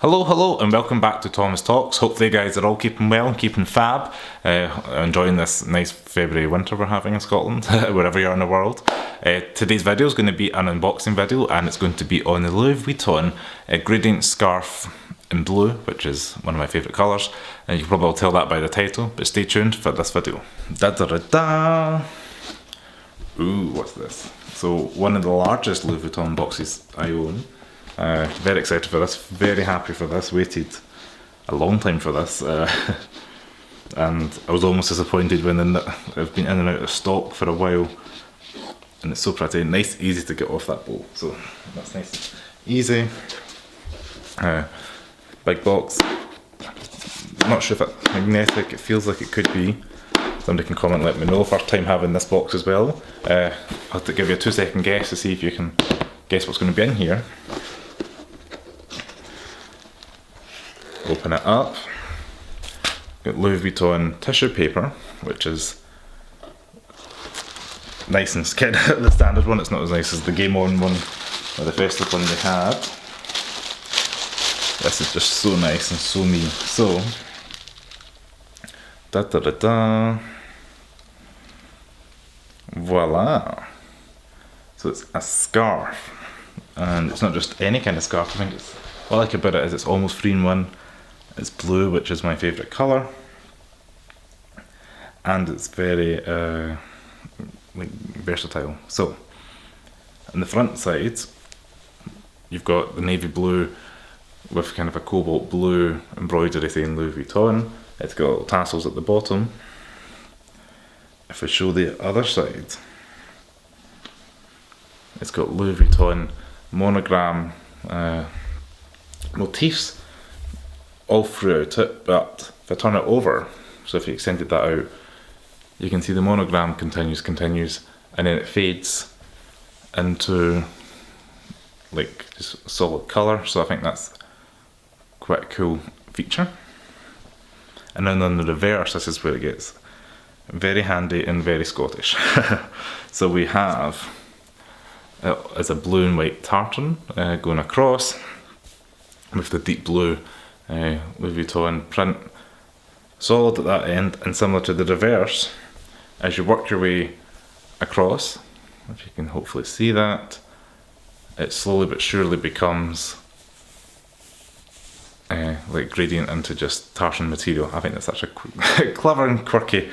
Hello, and welcome back to Thomas Talks. Hopefully you guys are all keeping well and keeping fab, enjoying this nice February winter we're having in Scotland, wherever you are in the world. Today's video is going to be an unboxing video, and it's going to be on the Louis Vuitton gradient scarf in blue, which is one of my favourite colours, and you can probably tell that by the title, but stay tuned for this video. Da da da da! Ooh, what's this? So, one of the largest Louis Vuitton boxes I own. Very excited for this, very happy for this, waited a long time for this, and I was almost disappointed when it's been in and out of stock for a while, and it's so pretty, nice, easy to get off that bowl, so that's nice, easy. Big box, not sure if it's magnetic, it feels like it could be. Somebody can comment, let me know. First time having this box as well. I'll have to give you a 2-second guess to see if you can guess what's going to be in here. Open it up. Got Louis Vuitton tissue paper, which is nice and kind of the standard one. It's not as nice as the Game On one or the festive one they had. This is just so nice and so me. So, da da da da. Voila. So it's a scarf, and it's not just any kind of scarf. I think it's what I like about it is it's almost 3-in-1. It's blue, which is my favourite colour, and it's very versatile. So, on the front side, you've got the navy blue with kind of a cobalt blue embroidery saying Louis Vuitton. It's got little tassels at the bottom. If I show the other side, it's got Louis Vuitton monogram motifs all throughout it, but if I turn it over, so if you extended that out, you can see the monogram continues, and then it fades into like just solid colour, so I think that's quite a cool feature. And then on the reverse, this is where it gets very handy and very Scottish. So we have as a blue and white tartan going across with the deep blue Louis Vuitton print, solid at that end, and similar to the reverse, as you work your way across, if you can hopefully see that, it slowly but surely becomes like gradient into just tartan material. I think that's such a clever and quirky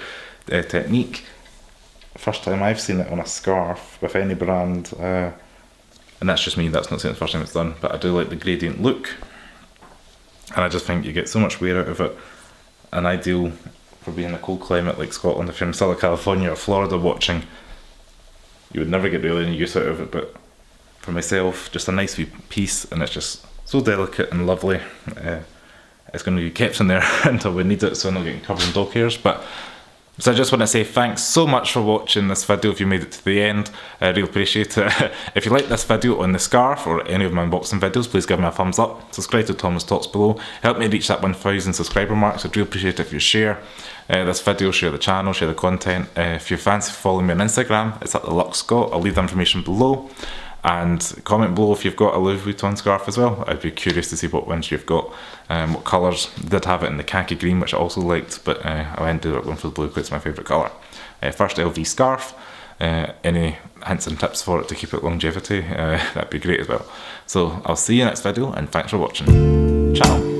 technique. First time I've seen it on a scarf with any brand, and that's just me, that's not saying it's the first time it's done, but I do like the gradient look. And I just think you get so much wear out of it, and ideal for being in a cold climate like Scotland. If you're in Southern California or Florida watching, you would never get really any use out of it, but for myself, just a nice wee piece, and it's just so delicate and lovely. It's going to be kept in there until we need it, so I'm not getting covered in dog hairs. So I just want to say thanks so much for watching this video. If you made it to the end, I really appreciate it. If you like this video on the scarf or any of my unboxing videos, please give me a thumbs up. Subscribe to Thomas Talks below. Help me reach that 1,000 subscriber mark, so I'd really appreciate it if you share this video, share the channel, share the content. If you fancy following me on Instagram, it's at the Lux Scott. I'll leave the information below. And comment below if you've got a Louis Vuitton scarf as well. I'd be curious to see what ones you've got, what colours. I did have it in the khaki green, which I also liked, but I ended up going for the blue because it's my favourite colour. First LV scarf. Any hints and tips for it to keep it longevity, that'd be great as well. So I'll see you next video, and thanks for watching. Ciao.